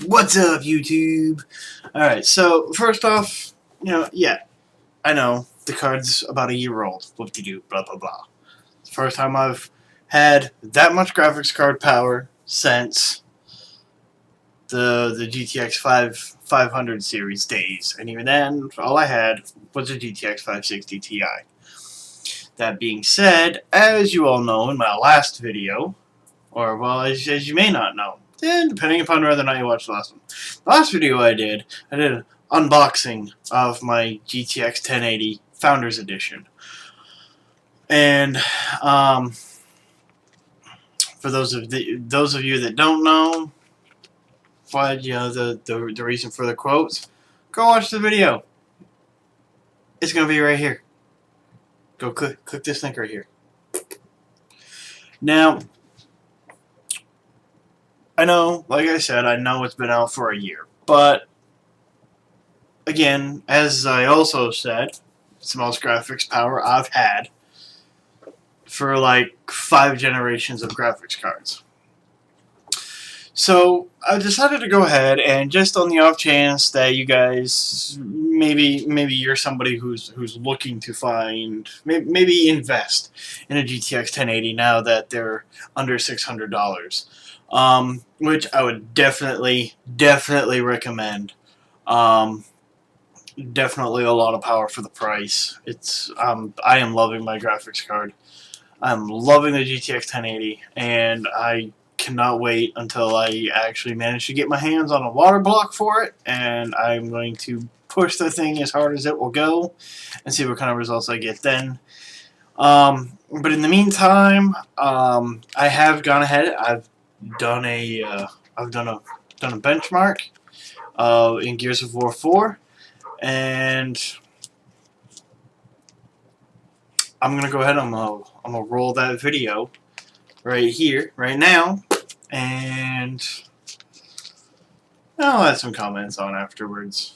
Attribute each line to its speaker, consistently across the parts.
Speaker 1: What's up, YouTube? Alright, so first off, yeah, I know the card's about a year old. Whoop-de-doo, blah blah blah. It's the first time I've had that much graphics card power since the GTX 500 series days, and even then, all I had was a GTX 560 Ti. That being said, as you all know in my last video, or well, as you may not know, depending upon whether or not you watched the last one. The last video I did an unboxing of my GTX 1080 Founders Edition. And for those of you that don't know, what the reason for the quotes, go watch the video. It's gonna be right here. Go click this link right here. Now, I know, like I said, I know it's been out for a year, but again, as I also said, it's the most graphics power I've had for like 5 generations of graphics cards. So I decided to go ahead and, just on the off chance that you guys maybe you're somebody who's looking to find, maybe invest in a GTX 1080 now that they're under $600, which I would definitely recommend. Definitely a lot of power for the price. It's I am loving my graphics card. I'm loving the GTX 1080, and I cannot wait until I actually manage to get my hands on a water block for it, and I'm going to push the thing as hard as it will go and see what kind of results I get then. But in the meantime, I have gone ahead. I've done a benchmark in Gears of War 4, and I'm gonna go ahead. I'm gonna roll that video right here, right now, and I'll add some comments on afterwards.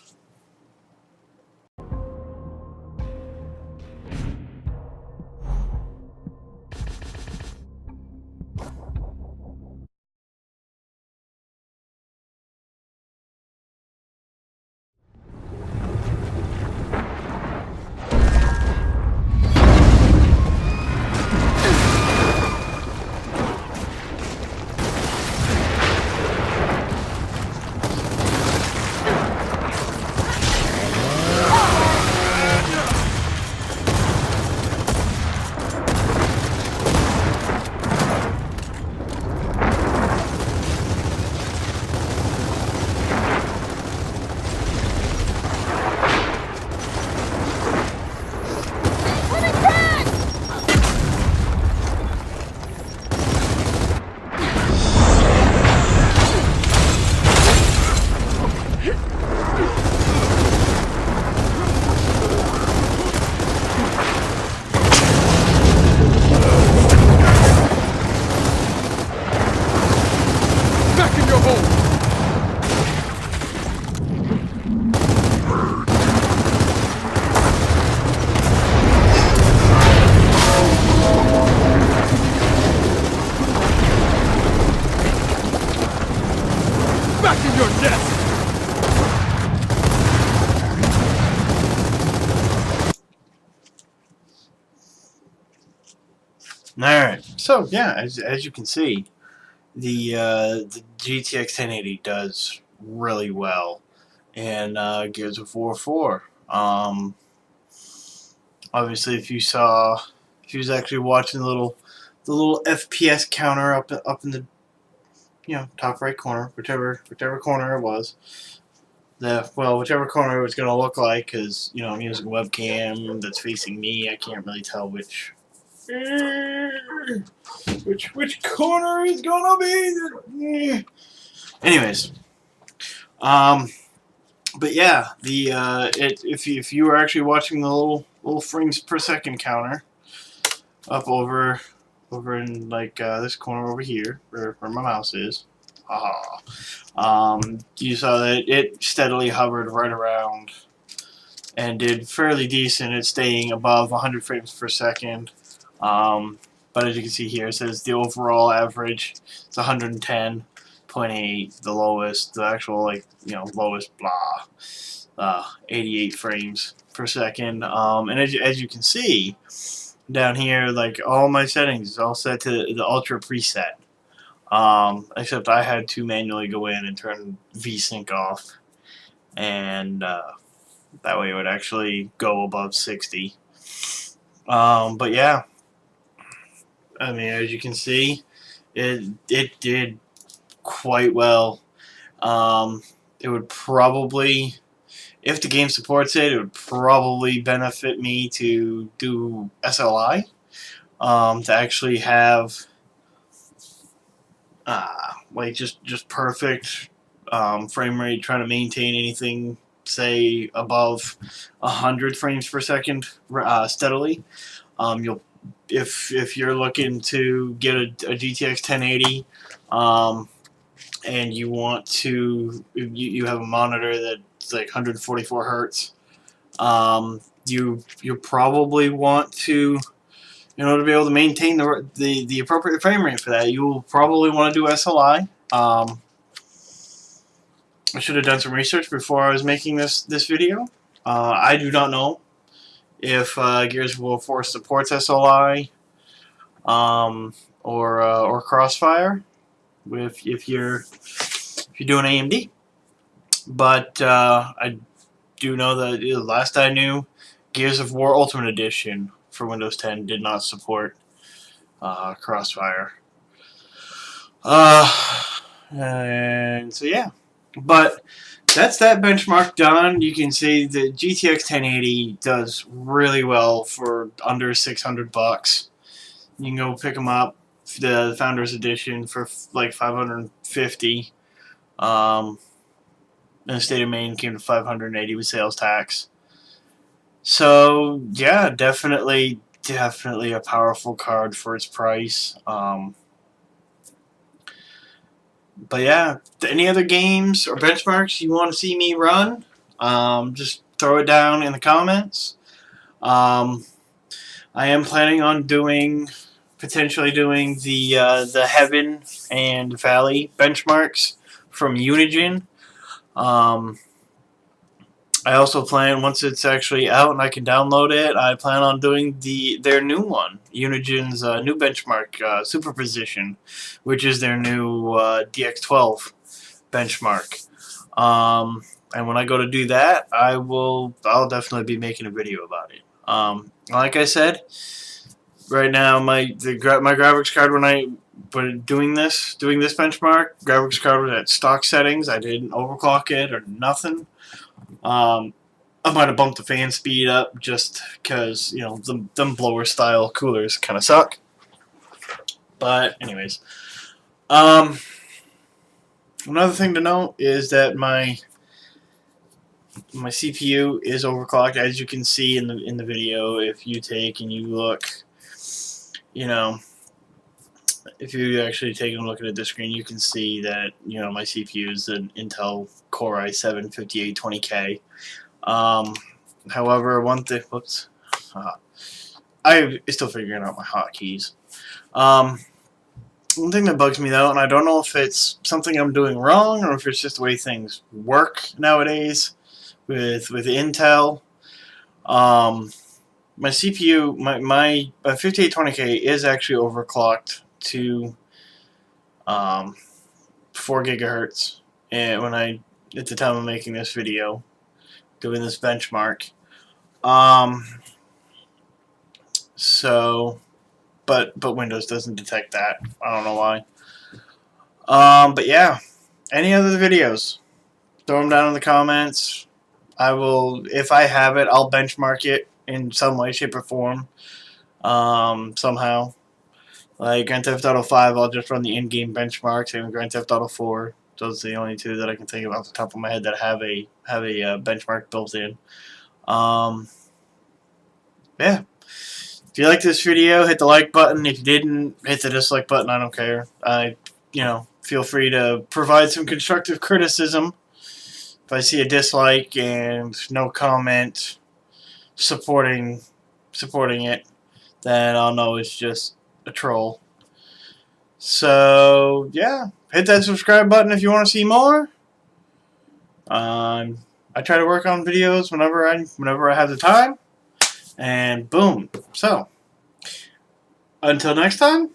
Speaker 1: Alright, so yeah, as you can see, the GTX 1080 does really well in Gears of War 4. Obviously, if you was actually watching the little FPS counter up in the top right corner, whichever corner it was, whichever corner it was going to look like, because I'm using a webcam that's facing me. I can't really tell which corner is gonna be. Anyways, but yeah, if you were actually watching the little frames per second counter up over in like this corner over here, where my mouse is, you saw that it steadily hovered right around and did fairly decent at staying above 100 frames per second. But as you can see here, it says the overall average is 110.2 0.8, the lowest, the actual lowest 88 frames per second. And as you can see down here, like all my settings is all set to the ultra preset. Except I had to manually go in and turn VSync off, and that way it would actually go above 60. But yeah, I mean, as you can see, it did quite well. It would probably, if the game supports it, it would probably benefit me to do SLI, to actually have like just perfect frame rate, trying to maintain anything say above 100 frames per second steadily. You'll if you're looking to get a GTX 1080, and you want to you have a monitor that's like 144 hertz, you probably want to, in order to be able to maintain the appropriate frame rate for that, you will probably want to do SLI. I should have done some research before I was making this video. I do not know if Gears of War 4 supports SLI, or Crossfire if you're doing AMD. But I do know that last I knew, Gears of War Ultimate Edition for Windows 10 did not support Crossfire. And so yeah, but that's that benchmark done. You can see the GTX 1080 does really well for under 600 bucks. You can go pick them up, the Founders Edition, for like 550. In the state of Maine, came to 580 with sales tax. So yeah, definitely a powerful card for its price. But yeah, any other games or benchmarks you want to see me run, just throw it down in the comments. I am planning on potentially doing the Heaven and Valley benchmarks from Unigine. I also plan, once it's actually out and I can download it, I plan on doing their new one, Unigine's new benchmark, Superposition, which is their new DX12 benchmark. And when I go to do that, I'll definitely be making a video about it. Like I said, right now my graphics card, when doing this benchmark, graphics card was at stock settings. I didn't overclock it or nothing. I might have bumped the fan speed up just because, them blower style coolers kind of suck. But anyways, another thing to note is that my CPU is overclocked, as you can see in the video. If you take and you look, if you actually take a look at the screen, you can see that my CPU is an Intel Core i7 5820K. However, one thing, whoops, I'm still figuring out my hotkeys. One thing that bugs me though, and I don't know if it's something I'm doing wrong or if it's just the way things work nowadays with Intel. My CPU, my 5820K is actually overclocked to 4 gigahertz, and at the time of making this video, doing this benchmark. So, but Windows doesn't detect that. I don't know why. But yeah, any other videos, throw them down in the comments. I will, if I have it, I'll benchmark it in some way, shape, or form. Somehow. Like Grand Theft Auto 5, I'll just run the in-game benchmark. Same with Grand Theft Auto 4. Those are the only two that I can think of off the top of my head that have a benchmark built in. Yeah. If you like this video, hit the like button. If you didn't, hit the dislike button. I don't care. Feel free to provide some constructive criticism. If I see a dislike and no comment supporting it, then I'll know it's just a troll. So yeah, hit that subscribe button if you want to see more. I try to work on videos whenever I have the time. And boom. So, until next time,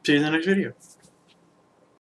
Speaker 1: see you in the next video.